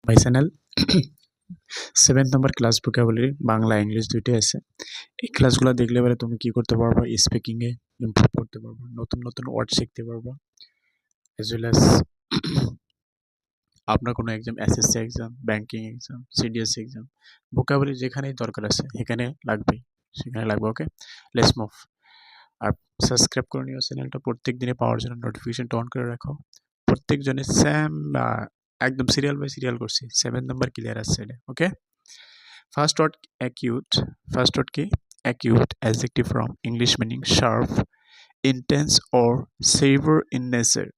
My channel 7th number class vocabulary Bangla English দুইটাই আছে। এই ক্লাসগুলো দেখলে পরে তুমি কি করতে পারবা, স্পিকিংয়ে ইমপ্রুভ করতে পারবা, নতুন নতুন ওয়ার্ড শিখতে পারবা, অ্যাজ ওয়েল অ্যাজ আপনার কোনো exam, SSC exam, banking exam, CDS exam, vocabulary যেখানেই দরকার আছে সেখানে লাগবেই, সেখানে লাগবে। ওকে, লেটস মুভ। আর সাবস্ক্রাইব করে নিও চ্যানেলটা, প্রত্যেক দিনে পাওয়ার জন্য নোটিফিকেশনটা অন করে রাখো। প্রত্যেকজনে সেম একদম সিরিয়াল বাই সিরিয়াল করছি, 7 নম্বর ক্লিয়ার আছে এটা। Okay, first word acute. First word কি? Acute, adjective from English meaning sharp, intense or savor in nature.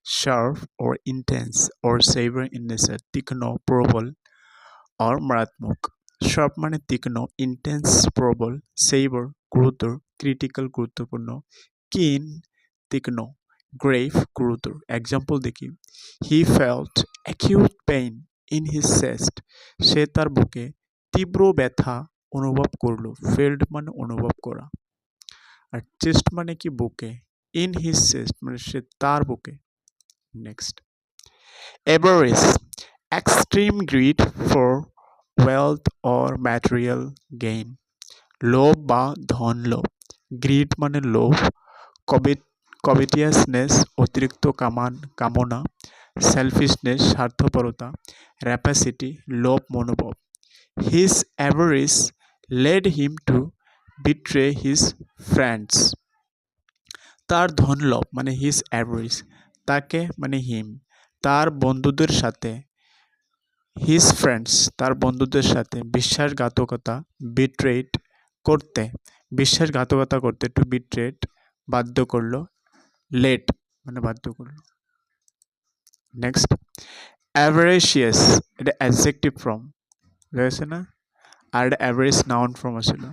Sharp or intense or savor in nature. তীক্ষ্ণ, প্রবল or মারাত্মক। Sharp মানে তীক্ষ্ণ, intense প্রবল, সেভর গুরুতর, ক্রিটিক্যাল গুরুত্বপূর্ণ, কিন তীক্ষ্ণ, গ্রেভ গুরুতর। এক্সাম্পল দেখি, he felt acute pain in his chest. সে তার বুকে তীব্র ব্যথা অনুভব করলো। ফেল্ড মানে অনুভব করা, আর চেস্ট মানে কি? বুকে। ইন হিজ চেস্ট মানে সে তার বুকে। Next, average, extreme greed for wealth or material gain. লোভ বা ধন লোভ। গ্রিড মানে লোভ, কভিটিয়াসনেস অতিরিক্ত কামনা, সেলফিশনেস স্বার্থপরতা, র্যাপাসিটি লোভ মনোভাব। His avarice led him to betray his friends. তার ধনলোভ মানে হিজ অ্যাভারিস, তাকে মানে হিম, তার বন্ধুদের সাথে, হিজ ফ্রেন্ডস তার বন্ধুদের সাথে বিশ্বাসঘাতকতা, বিট্রেট করতে, বিশ্বাসঘাতকতা করতে, টু বিট্রেট বাধ্য করলো, লেট মানে বাধ্য করলো। নেক্সট, অ্যাভারেশিয়াস, এটা অ্যাডজেক্টিভ ফর্ম রয়েছে না, আর এটা অ্যাভারেজ নাউন ফর্ম আছিল।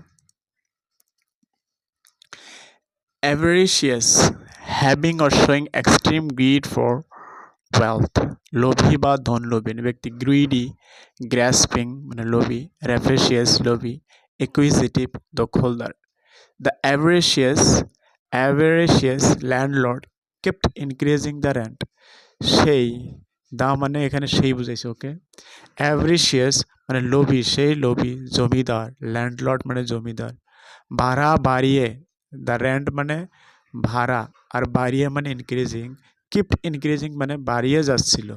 Avaricious, having or showing extreme greed for wealth. লোভী বা ধন লোভী ব্যক্তি। গ্রিডি, গ্রাস্পিং মানে লোভী, র্যাফেশিয়াস লোভী, একুইজিটিভ দখলদার। The avaricious landlord kept increasing the rent. সেই, দা মানে এখানে সেই বুঝাইছে। ওকে, অ্যাভারেশিয়াস মানে লোভী, সেই লোভী জমিদার, ল্যান্ডলর্ড মানে জমিদার। ভাড়া বাড়িয়ে, দ্য রেন্ট মানে ভাড়া, আর বাড়িয়ে মানে ইনক্রিজিং, কিপ্ট ইনক্রিজিং মানে বাড়িয়ে যাচ্ছিল,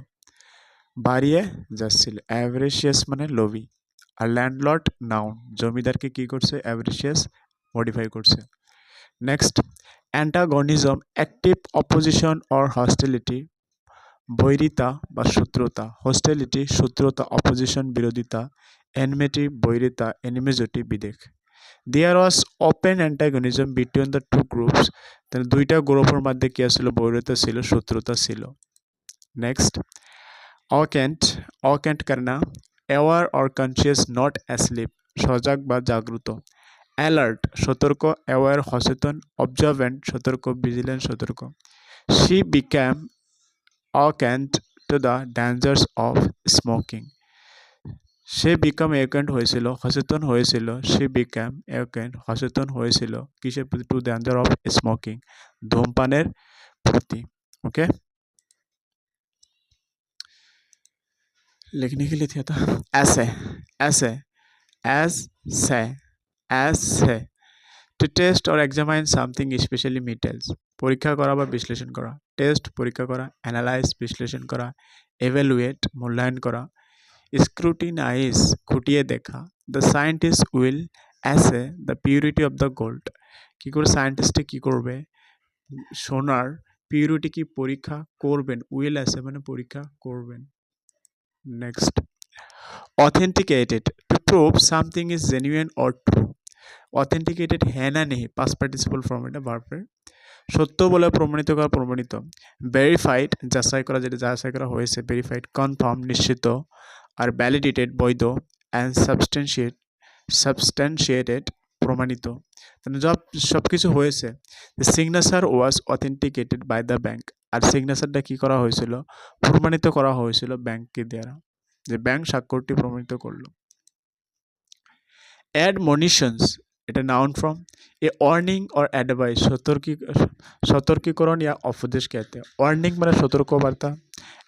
বাড়িয়ে যাচ্ছিল। অ্যাভারেশিয়াস মানে লোভী, আর ল্যান্ডলর্ড নাউন, জমিদারকে কি করছে? অ্যাভারেশিয়াস মডিফাই করছে। Next, antagonism, active opposition or hostility, বৈরিতা বা শত্রুতা। হোস্টিলিটি শত্রুতা, অপোজিশন বিরোধিতা, এনমিটি বৈরিতা, এনিমিজিটি বিদেশ। There was open antagonism between the two groups. তাহলে দুইটা গ্রুপের মধ্যে কি ছিল? বৈরিতা ছিল, শত্রুতা ছিল। নেক্সট, অক্যান্ট করনা, aware or conscious not asleep, সজাগ বা জাগ্রত। অ্যালার্ট সতর্ক, অ্যাওয়ার সচেতন, অবজারভেন্ট সতর্ক, ভিজিলেন্ট সতর্ক। শি বিক্যাম অক্যান্ট to the dangers of smoking. সে বিকাম অ্যাওয়াকেন্ট হয়েছিল, সচেতন হয়েছিল। সে বিকাম অ্যাওয়াকেন্ট সচেতন হয়েছিল কিসের প্রতি? টু ডেঞ্জার অফ স্মোকিং, ধূমপানের প্রতি। ओके, लिखने के लिए था ऐसे ऐसे ऐसे टू टेस्ट और एग्जामाइन समथिंग स्पेशली मेटल्स। পরীক্ষা করা বা বিশ্লেষণ করা। টেস্ট পরীক্ষা করা, অ্যানালাইজ বিশ্লেষণ করা, এভ্যালুয়েট মূল্যায়ন করা, স্ক্রুটিনাইজ খুঁটিয়ে দেখা। The scientist will assay the purity of the gold. কী করে সায়েন্টিস্টে কী করবে? সোনার পিউরিটি কি পরীক্ষা করবেন। উইল অ্যাসে মানে পরীক্ষা করবেন। Next, authenticated, to prove something is genuine or true. Authenticated হ্যাঁ না নেই, পাস্ট পার্টিসিপল ফর্ম, এটা ভার্বের। সত্য বলে প্রমাণিত করা, প্রমাণিত। ভেরিফাইড যাচাই করা, যেটা যাচাই করা হয়েছে। ভেরিফাইড, কনফার্ম নিশ্চিত, আর ভ্যালিডেটেড বৈধ, অ্যান্ড সাবস্ট্যান্সিয়েটেড প্রমাণিত। সব কিছু হয়েছে। Signature was authenticated by the bank. আর সিগনেচারটা কী করা হয়েছিল? প্রমাণিত করা হয়েছিল ব্যাংকের দ্বারা, যে ব্যাংক স্বাক্ষরটি প্রমাণিত করলো। অ্যাডমনিশনস, এটা noun form. A warning or advice, সতর্কীকরণ ইয়া উপদেশ कहते हैं। ওয়ার্নিং মানে সতর্কবার্তা,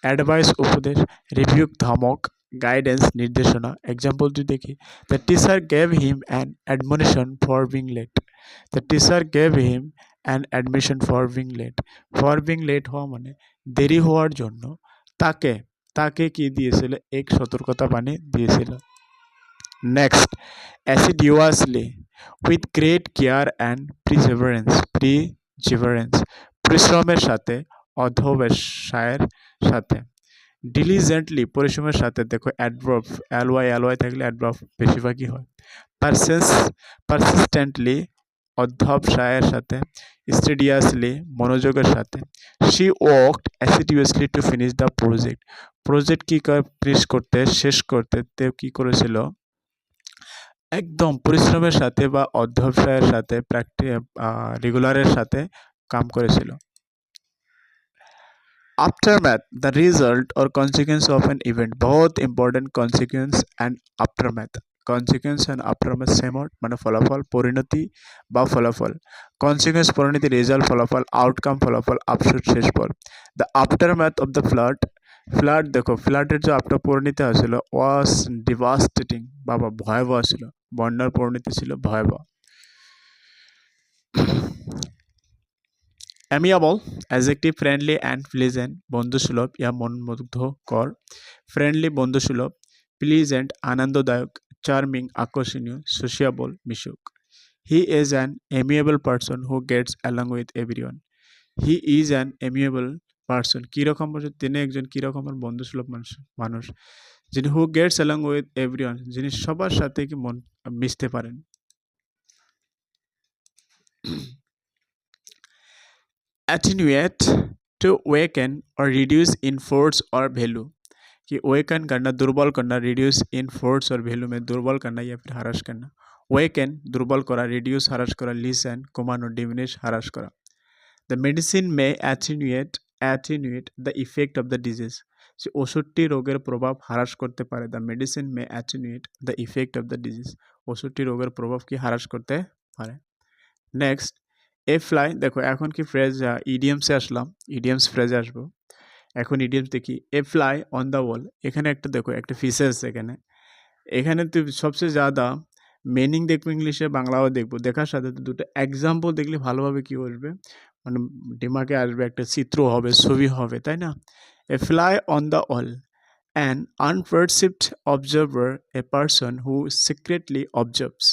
অ্যাডভাইস উপদেশ, রিভিউক ধমক, গাইডেন্স নির্দেশনা। এক্সাম্পল যদি দেখি, the teacher gave him an admonition for being late. The teacher gave him an admission for being late হওয়া মানে দেরি হওয়ার জন্য তাকে তাকে কি দিয়েছিল, এক সতর্কতা বাণী দিয়েছিল। Next, assiduously, with great care and perseverance, পরিশ্রমের সাথে, অধ্যবসায়ের সাথে। ডিলিজেন্টলি, পরিশ্রমের সাথে, দেখো অ্যাডভার্ব, এলওয়াই থাকলে অ্যাডভার্ব বেশিরভাগই হয়। পারসিস্টেন্টলি, অধ্যবসায়ের সাথে। স্টেডিয়াসলি, মনোযোগের সাথে। She worked assiduously to finish the project কি ফিনিশ করতে, শেষ করতে তে কি করেছিল, একদম পরিশ্রমের সাথে বা অধ্যবসায়ের সাথে, রেগুলারের সাথে কাম করেছিল। Aftermath, the result or consequence of an event, बहुत important consequence and aftermath. consequence and aftermath same word, মানে ফলাফল, পরিণতি বা ফলাফল। consequence পরিণতি, রেজাল্ট ফলাফল, আউটকাম ফলাফল, আফসোস শেষ ফল। the aftermath of the flood দেখো, ফ্লাডের যে আফটার পরিণতি হয়েছিল ওয়াজ ডিভাস্টেটিং, বাবা ভয়াবহ ছিল, বন্যার পরিণতি ছিল ভয়াবহ। Amiable, adjective, friendly and pleasant, বন্ধুসুলভ ইয়া মনমুগ্ধকর। ফ্রেন্ডলি বন্ধুসুলভ, প্লিজেন্ট আনন্দদায়ক, চার্মিং আকর্ষণীয়, সোশিয়াবল মিশুক। He is an amiable person who gets along with everyone. He is an amiable person, কীরকম পারসন, তিনি একজন কীরকমের বন্ধুসুলভ মানুষ, যিনি who gets along with everyone, যিনি সবার সাথে কি মিশতে পারেন। attenuate, to weaken or reduce in force or value, कि weaken करना, दुर्बल करना, reduce in force और value में दुर्बल करना या फिर हरास करना। weaken दुर्बल करा, reduce हरास करा, lessen कमानो, diminish हरास करा। the medicine may attenuate the effect of the disease, যে ওষুধটি রোগের প্রভাব হ্রাস করতে পারে। the medicine may attenuate the effect of the disease, ওষুধটি রোগের প্রভাব কি হ্রাস করতে পারে। নেক্সট, এ ফ্লাই, দেখো এখন কি ফ্রেজ ইডিয়ামসে আসলাম, ইডিয়ামস ফ্রেজে আসবো। এখন ইডিয়ামস দেখি, এ ফ্লাই অন দ্য ওয়াল, এখানে একটা দেখো একটা ফিসেস, এখানে তো সবচেয়ে জ্যাদা মিনিং দেখবো ইংলিশে, বাংলাও দেখবো, দেখার সাথে দুটো এক্সাম্পল দেখলে ভালোভাবে কি আসবে, মানে দিমাগে আসবে, একটা চিত্র হবে, ছবি হবে, তাই না। A fly on the wall, an unperceived observer, a person who secretly observes,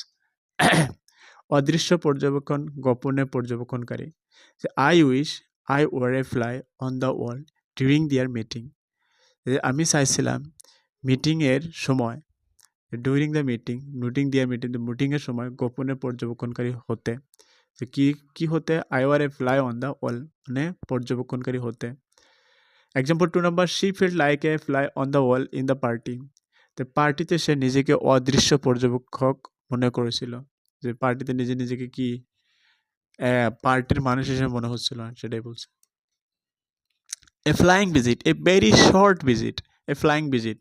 অদৃশ্য পর্যবেক্ষণ, গোপনে পর্যবেক্ষণকারী। I wish I were a fly on the wall during their meeting, আমি চাইছিলাম মিটিংয়ের সময়, ডিউরিং দ্য মিটিংয়ের সময় গোপনে পর্যবেক্ষণকারী হতে, কি হতে, I were a fly on the wall মানে পর্যবেক্ষণকারী হতে। Example 2 number, she felt like a fly on the wall in the party, তো পার্টিতে সে নিজেকে অদৃশ্য পর্যবেক্ষক মনে করেছিল, যে পার্টিতে নিজেকে কি পার্টির মানুষ হিসেবে মনে হচ্ছিল না, সেটাই বলছে। এ flying visit, a very short visit, A flying visit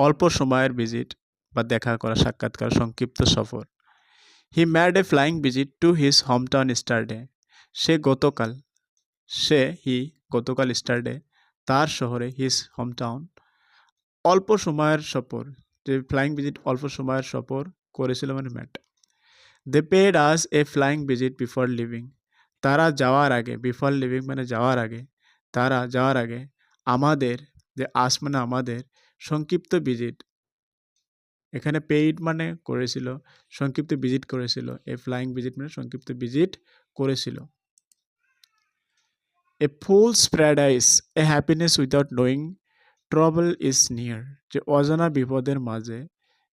অল্প সময়ের ভিজিট বা দেখা করা, সাক্ষাৎ করা, সংক্ষিপ্ত সফর। He made a flying visit to his hometown yesterday, গতকাল স্টারডে তার শহরে, হিজ হোমটাউন অল্প সময়ের সফর, যে ফ্লাইং ভিজিট অল্প সময়ের সফর করেছিল মানে ম্যাট। They paid us a flying visit before leaving, তারা যাওয়ার আগে, বিফোর লিভিং মানে যাওয়ার আগে, তারা যাওয়ার আগে আমাদের, যে আস মানে আমাদের, সংক্ষিপ্ত ভিজিট, এখানে পেইড মানে করেছিল, সংক্ষিপ্ত ভিজিট করেছিল, এ ফ্লাইং ভিজিট মানে সংক্ষিপ্ত ভিজিট করেছিল। এ fools paradise, A happiness without knowing trouble is near, যে অজানা বিপদের মাঝে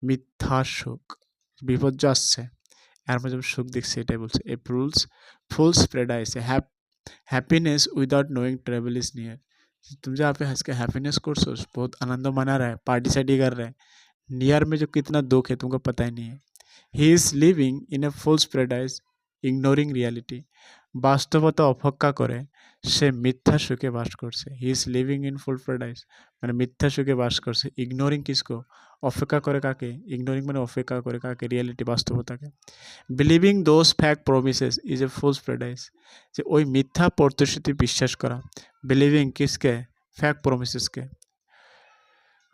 মিথ্যা সুখ, বিপদ যাচ্ছে এর মাঝে সুখ দেখছে, এটাই বলছে। এ fools paradise, A happiness without knowing travel is near, तुम जहाँ पे हंस के हैप्पीनेस कोर्स बहुत आनंद मना रहा है, पार्टी सार्टी कर रहा है, नियर में जो कितना दुख है तुमको पता ही नहीं है। He is living in a fool's paradise ignoring reality, বাস্তবতা অপেক্ষা করে সে মিথ্যা সুখে বাস করছে। He is living in fool paradise মানে মিথ্যা সুখে বাস করছে। ইগনোরিং কিসকো, অপেক্ষা করে কাকে, ইগনোরিং মানে অপেক্ষা করে কাকে, রিয়েলিটি বাস্তবতাকে। Believing those fact promises is a fool's paradise, যে ওই মিথ্যা প্রতিশ্রুতি বিশ্বাস করা। বিলিভিং কিসকে, ফ্যাক্ট প্রমিসেসকে।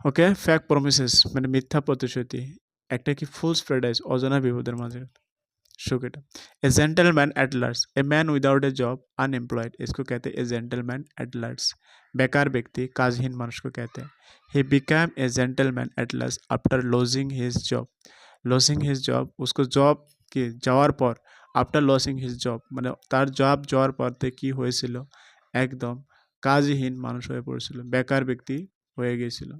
ওকে, ফ্যাক প্রমিসেস মানে মিথ্যা প্রতিশ্রুতি। একটা কি ফুলস প্যারাডাইস অজানা বিপদের মাঝে सुख এটা। ए gentleman at large a man without A job unemployed इसको कहते हैं ए जेंटलमैन एट लार्ज। बेकार व्यक्ति काजहीन मानुष को कहते हैं। He become a gentleman at large after lodging his job. Lodging his job उसको जॉब কি যাওয়ার পর আফটার লসিং হিজ জব মানে তার জব যাওয়ার পর থেকে কি হয়েছিল একদম কাজহীন মানুষ হয়ে পড়েছিল, বেকার ব্যক্তি হয়ে গিয়েছিল।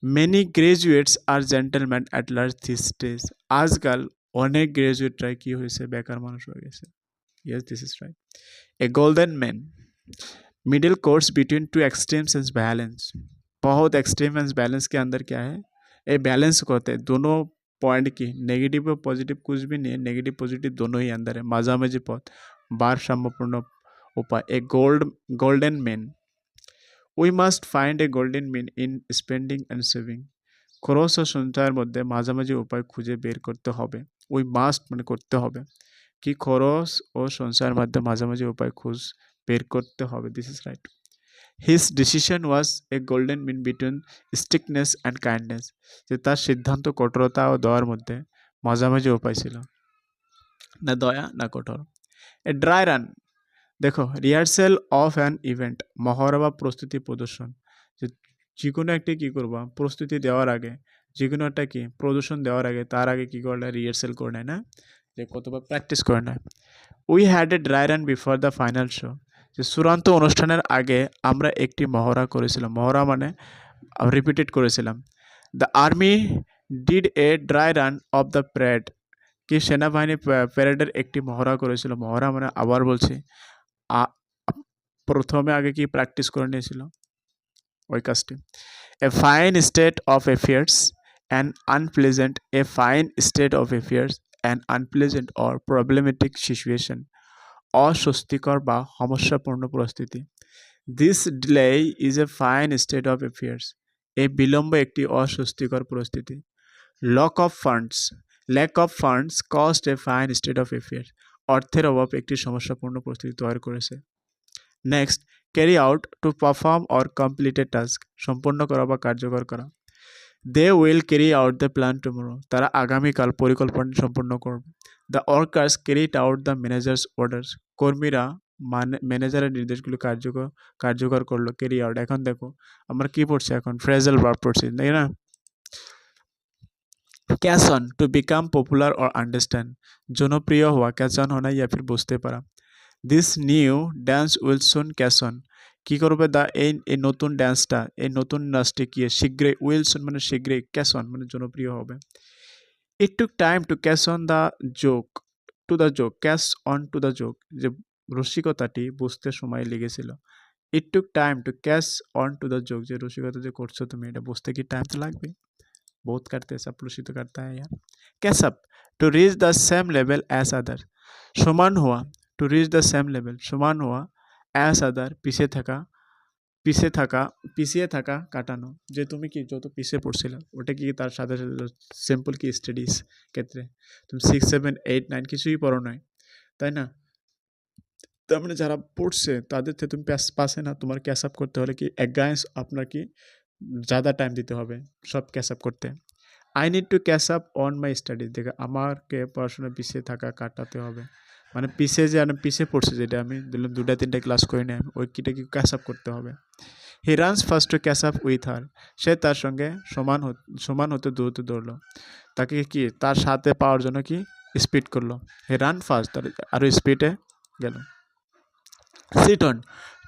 Many graduates are gentleman at large this days. আজকাল অনেক গ্রাজুয়েটরাই কি হয়েছে বেকার মানুষ হয়ে গেছে। Yes this is right. A golden mean middle course between two extremes and balance. बहुत एक्सट्रीम एंड बैलेंस के अंदर क्या है, ये बैलेंस को होते हैं दोनों पॉइंट की, नेगेटिव और पॉजिटिव कुछ भी नहीं है, नेगेटिव पॉजिटिव दोनों ही अंदर है, माझामाझी पथ भारसाम्यपूर्ण उपाय। A golden mean we must find a golden mean in spending and saving. খরচ ও সঞ্চয়ের মধ্যে মাঝামাঝি উপায় খুঁজে বের করতে হবে। উই মাস্ট মানে করতে হবে কি খরচ ও সঞ্চয়ের মধ্যে মাঝামাঝি উপায় খুঁজ বের করতে হবে। This is right. His decision was a golden mean between strictness and kindness. যে তার সিদ্ধান্ত কঠোরতা ও দয়ার মধ্যে মাঝামাঝি উপায় ছিল, না দয়া না কঠোর। এ ড্রাই রান দেখো রিহার্সেল অফ অ্যান ইভেন্ট মহড়া বা প্রস্তুতি প্রদর্শন। যে যে কোনো একটা কী করবা প্রস্তুতি দেওয়ার আগে, যে কোনো একটা কি প্রদর্শন দেওয়ার আগে তার আগে কী করে নেয় রিহার্সেল করে নেয় না, যে কতবার প্র্যাকটিস করে নেয়। We had a dry run before the final show. যে চূড়ান্ত অনুষ্ঠানের আগে আমরা একটি মহড়া করেছিলাম, মহড়া মানে রিপিটেড করেছিলাম। The army did A dry run of the parade. কি সেনাবাহিনী প্যারেডের একটি মহড়া করেছিল, মহড়া মানে আবার বলছি প্রথমে আগে কি প্র্যাকটিস করে নিয়েছিল ওই কাজটি। A fine state of affairs and unpleasant. A fine state of affairs and unpleasant or problematic situation. অস্বস্তিকর বা সমস্যাপূর্ণ পরিস্থিতি। This delay is a fine state of affairs. এই বিলম্ব একটি অস্বস্তিকর পরিস্থিতি। Lack of funds cost a fine state of affairs. অর্থের অভাব একটি সমস্যাপূর্ণ পরিস্থিতি তৈরি করেছে। Next, carry out to perform or complete a task. সম্পন্ন করা বা কার্যকর করা। They will carry out the plan tomorrow. তারা আগামীকাল পরিকল্পনা সম্পন্ন করবে। The workers carried out the managers orders. কর্মীরা ম্যানেজারের নির্দেশগুলো কার্যকর করলো, ক্যারি আউট। এখন দেখো আমরা কি পড়ছি এখন ফ্রেজাল ভার্ব পড়ছি তাই না। Catch on to become popular or understand. জনপ্রিয় হওয়া, ক্যাচ অন होना या फिर বুঝতে পারা। This new dance will soon catch on. কী করবে এই নতুন ড্যান্সটা, এই নতুন নাচটি কি শীঘ্রই, উইল সুন মানে শীঘ্রই, ক্যাচ অন মানে জনপ্রিয় হবে। It took time to catch on the joke catch on to the joke. যে রসিকতাটি বুঝতে সময় লেগেছিল। It took time to catch on to the joke. যে রসিকতা যে করছো তুমি এটা বুঝতে কি টাইম তো লাগবে। बहुत करते हैं चपलूषित करता है यार। Catch up to reach the same level as other. समान हुआ to reach the same level, समान हुआ एज अदर পিছিয়ে থাকা কাটানো। যে তুমি কি যত পিছিয়ে পড়ছিলে ওটা কি তার সাথে সাথে সিম্পল কি স্টাডিজ ক্ষেত্রে তুমি 6, 7, 8, 9 কিছুই পড়ো নাই তাই না। তার মানে যারা পড়ছে তাদের থেকে তুমি পাশে না, তোমার ক্যাচ আপ করতে হলে কি এগাইন্স আপনার কি ज़्यादा টাইম দিতে হবে সব ক্যাচ আপ করতে। I need to catch up on my studies. দেখে আমাকে পড়াশোনা পিছিয়ে থাকা কাটাতে হবে, মানে পিছিয়ে যে আমি পিছিয়ে পড়ছি যেটা আমি দিলাম 2-3 ক্লাস করে নিই আমি, ওই কিটা কি ক্যাচ আপ করতে হবে। He runs fast to catch up with her. সে তার সঙ্গে সমান হতে দৌড়তে দৌড়লো, তাকে কি তার সাথে পাওয়ার জন্য কি স্পিড করলো। হি রান ফার্স্ট, তার আরও স্পিডে গেল। Cheat on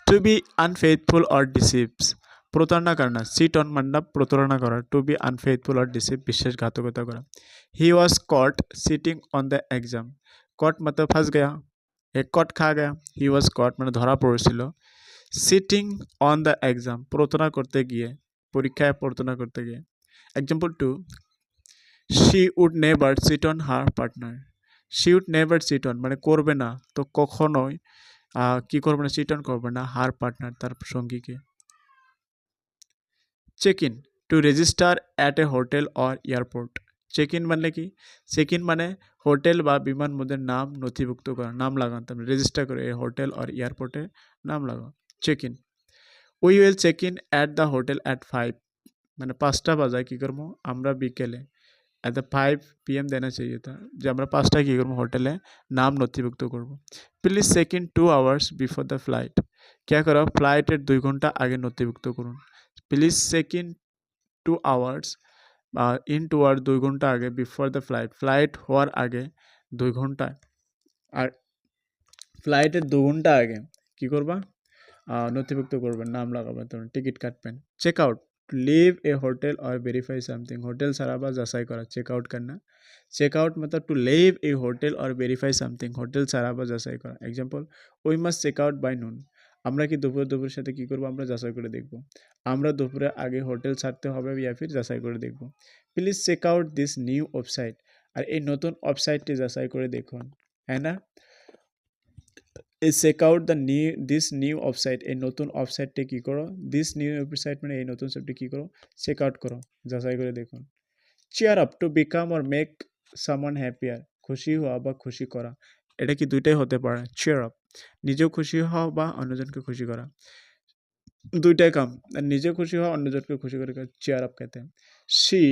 to be unfaithful or deceives. প্রতারণা করা না, সিট অন মানে প্রতারণা করা, to be unfaithful or deceive বিশ্বাসঘাতকতা করা। He was caught cheating on the exam. Caught मतलब फंस गया, एक कट खा गया। হি ওয়াজ কট মানে ধরা পড়েছিল। সিটিং অন দ্য এক্সাম প্রতারণা করতে গিয়ে, পরীক্ষায় প্রতারণা করতে গিয়ে। Example 2, she would never cheat on her partner. She would never cheat on মানে করবে না, তো কখনোই কি করবে না, সিট অন করবে না হার পার্টনার তার সঙ্গীকে। Check in to register at a hotel or airport. Check in মানে কি, চেক ইন মানে হোটেল বা বিমানবন্দরের নাম নথিভুক্ত করা, নাম লাগান, তারপরে রেজিস্টার করে হোটেল আর এয়ারপোর্টে নাম লাগাও। Check in. We will check in at the hotel at 5 মানে 5টা বাজায় কী করবো আমরা বিকেলে एट द 5 PM देना चाहिए था যে আমরা 5টায় কী করবো হোটেলে নাম নথিভুক্ত করব please check in 2 hours before the flight क्या करो ফ্লাইটের 2 ঘন্টা আগে নথিভুক্ত করুন please check in 2 hours in 2 hours 2 ঘন্টা আগে বিফোর দ্য ফ্লাইট হওয়ার আগে 2 ঘন্টা আর ফ্লাইটের 2 ঘন্টা আগে কী করবা নথিভুক্ত করবেন নাম লাগাবেন তখন টিকিট কাটবেন check out leave a hotel और वेरीफाई समथिंग होटल सारा बार जसाई करा चेकआउट करना चेकआउट मतलब टू लीव ए होटल और वेरीफाई समथिंग होटल सारा बार जसाई करा example we must check out by noon আমরা কি দুপুরের সাথে কি করব আমরা যাচাই করে দেখব আমরা দুপুরের আগে হোটেল ছাড়তে হবে ইয়া ফির যাচাই করে দেখব please check out this new website আর এই নতুন ওয়েবসাইটটি যাচাই করে দেখুন হ্যাঁ না check out the this new website এই নতুন ওয়েবসাইটটি কী করো দিস নিউ ওয়েবসাইট মানে এই নতুন সবটি কী করো চেক আউট করো যাচাই করে দেখুন chair up to become or make someone happier খুশি হওয়া বা খুশি করা এটা কি দুইটাই হতে পারে চেয়ার আপ নিজেও খুশি হওয়া বা অন্যজনকে খুশি করা দুইটাই কাম নিজে খুশি হওয়া অন্যজনকে খুশি করে চেয়ার আপ খেতে she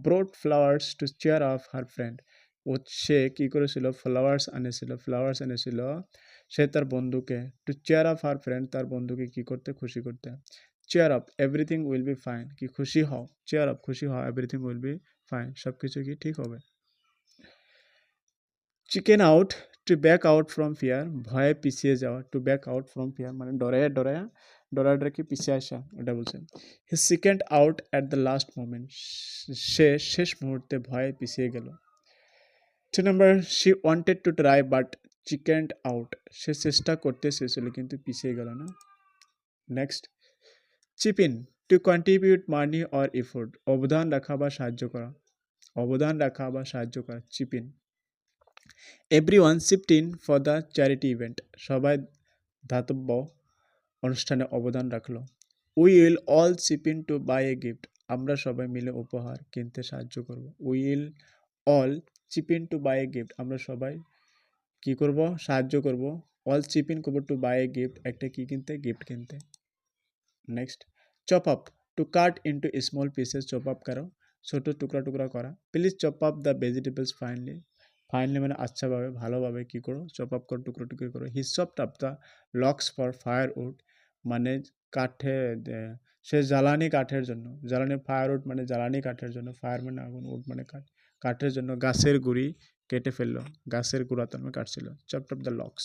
brought flowers to cheer up her friend ও সে কী করেছিল ফ্লাওয়ার্স এনেছিল সে তার বন্ধুকে to cheer up her friend তার বন্ধুকে কী করতে খুশি করতে cheer up everything will be fine কি খুশি হও চেয়ার আপ খুশি হও এভরিথিং উইল বি ফাইন সব কিছু কি ঠিক হবে chicken out to back out from fear ভয়ে পিছিয়ে যাওয়া to back out from fear মানে ডরাকে পিছিয়ে আসা ওটা বলছে he chickened out at the last moment সে শেষ মুহূর্তে ভয়ে পিছিয়ে গেল 2 number she wanted to try but chickened out সে চেষ্টা করতে চেয়েছিল কিন্তু পিছিয়ে গেল না next chip in to contribute money or effort অবদান রাখা বা সাহায্য করা chip in everyone chipped in for the charity event সবাই ধাতব্য অনুষ্ঠানে অবদান রাখলো we will all chip in to buy a gift আমরা সবাই মিলে উপহার কিনতে সাহায্য করব we will all chip in to buy a gift আমরা সবাই কি করব সাহায্য করব অল চিপ ইন করব টু বাই এ গিফট একটা কি কিনতে গিফট কিনতে next chop up to cut into small pieces chop up করো ছোট টুকরা করা please chop up the vegetables finely মানে আচ্ছাভাবে ভালোভাবে কী করো চপ আপ করো টুকরো করো he chopped up the logs for firewood মানে কাঠে সে জ্বালানি কাঠের জন্য ফায়ারউড মানে জ্বালানি কাঠের জন্য ফায়ার মানে আগুন উড মানে কাঠের জন্য গাছের গুঁড়ি কেটে ফেললো গাছের গুঁড়া তখন কাটছিল chopped up the logs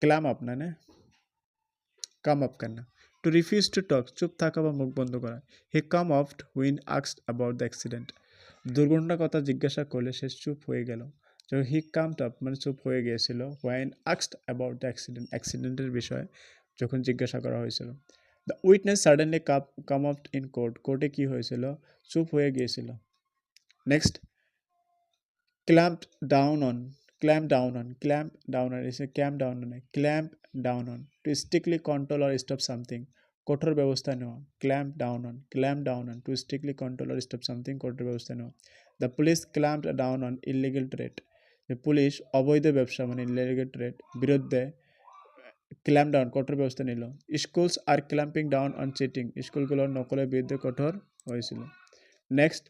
clam up না কাম আপ करना টু রিফিউজ টু টক চুপ থাকা বা মুখ বন্ধ করা he clammed up when asked about the accident দুর্ঘটনার কথা জিজ্ঞাসা করলে সে চুপ হয়ে গেল যখন হি কামড আপ মানে চুপ হয়ে গিয়েছিল হোয়েন আস্কড অ্যাবাউট দ্য অ্যাক্সিডেন্টের বিষয়ে যখন জিজ্ঞাসা করা হয়েছিল the witness suddenly clam up in কোর্টে কি হয়েছিল চুপ হয়ে গিয়েছিল next clamp down on to strictly control or stop something কঠোর ব্যবস্থা নেওয়া clamp down on to strictly control or stop something কঠোর ব্যবস্থা নেওয়া the police clamp down on illegal trade police অবৈধ ব্যবসা মানে ইলিগেল ট্রেড বিরুদ্ধে ক্ল্যাম্প ডাউন কঠোর ব্যবস্থা নিল স্কুলস আর ক্ল্যাম্পিং ডাউন অন চিটিং স্কুলগুলোর নকলের বিরুদ্ধে কঠোর হয়েছিল next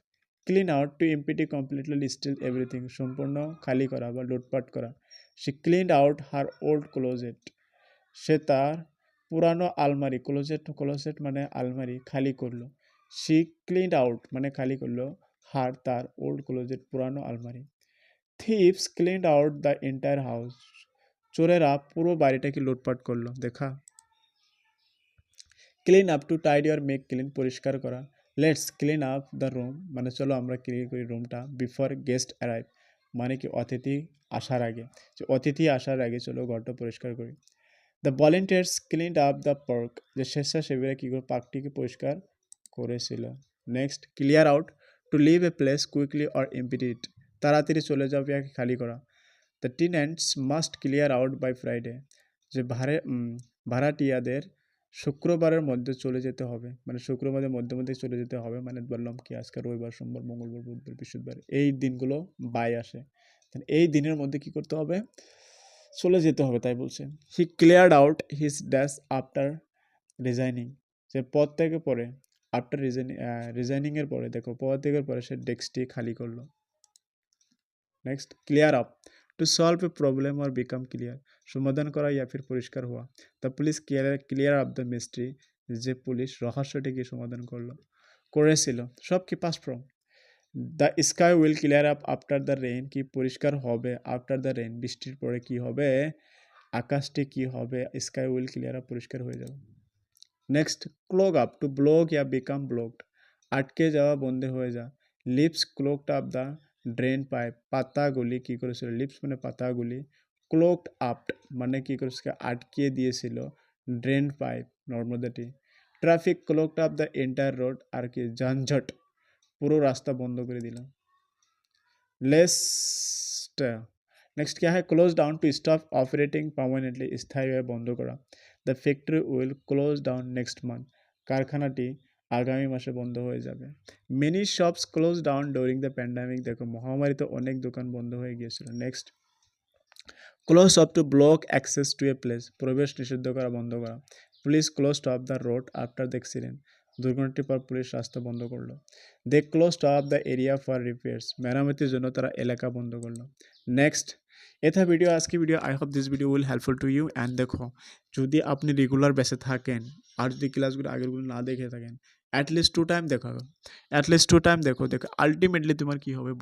clean out to empty completely steal everything সম্পূর্ণ খালি করা বা লুটপাট করা সে cleaned out her old closet সে তার পুরানো আলমারি ক্লোজেট মানে আলমারি খালি করলো সি ক্লিনড আউট মানে খালি করলো হার তার ওল্ড ক্লোজেট পুরানো আলমারি thieves cleaned out the entire house চোরেরা পুরো বাড়িটাকে লুটপাট করলো দেখা clean up to tidy or make clean পরিষ্কার করা let's clean up the room মানে চলো আমরা ক্লিন করি রুমটা বিফোর গেস্ট অ্যারাইভ মানে কি অতিথি আসার আগে চলো ঘরটা পরিষ্কার করি the volunteers cleaned up the park যে স্বেচ্ছাসেবীরা কী করে পার্কটিকে পরিষ্কার করেছিল next clear out to leave a place quickly or empty it তাড়াতাড়ি চলে যাও ইয়াকে খালি করা the tenants must clear out by Friday যে ভাড়াটিয়াদের শুক্রবারের মধ্যে চলে যেতে হবে মানে শুক্রবারের মধ্যে চলে যেতে হবে মানে বললাম কি আজকে রবিবার সোমবার মঙ্গলবার বুধবার বৃহস্পতিবার এই দিনগুলো বাই আসে এই দিনের মধ্যে কি করতে হবে চলে যেতে হবে তাই বলছে he cleared out his desk after resigning যে পদ থেকে পরে আফটার রিজাইনিংয়ের পরে দেখো পদত্যাগের পরে সে ডেস্কটি খালি করলো। Next clear up, to solve a problem or become clear, সমাধান করা ইয়া ফির পরিষ্কার হওয়া। The police clear up the mystery, যে পুলিশ রহস্যটিকে সমাধান করেছিল। সব কি past form. The sky will clear up after the rain, কি পরিষ্কার হবে আফটার দ্য রেইন, বৃষ্টির পরে কি হবে, আকাশটি কি হবে, স্কাই উইল ক্লিয়ার আপ পরিষ্কার হয়ে যাবে। Next clog up, to block ইয়া বিকাম ব্লকড, আটকে যাওয়া বন্ধ হয়ে যা। Leaves clogged up the drain pipe, পাতাগুলি কী করেছিল, লিপস মানে পাতাগুলি, ক্লোকড আপ মানে কী করেছিল, আটকে দিয়েছিল ড্রেন পাইপ নর্মদাটি। Traffic clogged up the entire road, আর কি যানজট পুরো রাস্তা বন্ধ করে দিলাম। लेस्ट नेक्स्ट क्या है, close down to stop operating permanently, স্থায়ীভাবে বন্ধ করা। The factory will close down next month, কারখানাটি আগামী মাসে বন্ধ হয়ে যাবে। Many shops close down during the pandemic, দেখো মহামারীতে অনেক দোকান বন্ধ হয়ে গিয়েছিল। Next close shop to block access to a place, প্রবেশ নিষিদ্ধ করা বন্ধ করা। Police close off the road after the accident, দুর্ঘটনাটির পর পুলিশ রাস্তা বন্ধ করলো। They close off the area for repairs, মেরামতির জন্য তারা এলাকা বন্ধ করলো। নেক্সট এটা ভিডিও, আজকে video, I hope this video will helpful to you. And দেখো যদি আপনি রেগুলার বেসে থাকেন আর যদি ক্লাসগুলো আগেরগুলো না দেখে থাকেন, অ্যাটলিস্ট টু টাইম দেখো, আলটিমেটলি তোমার কী হবে।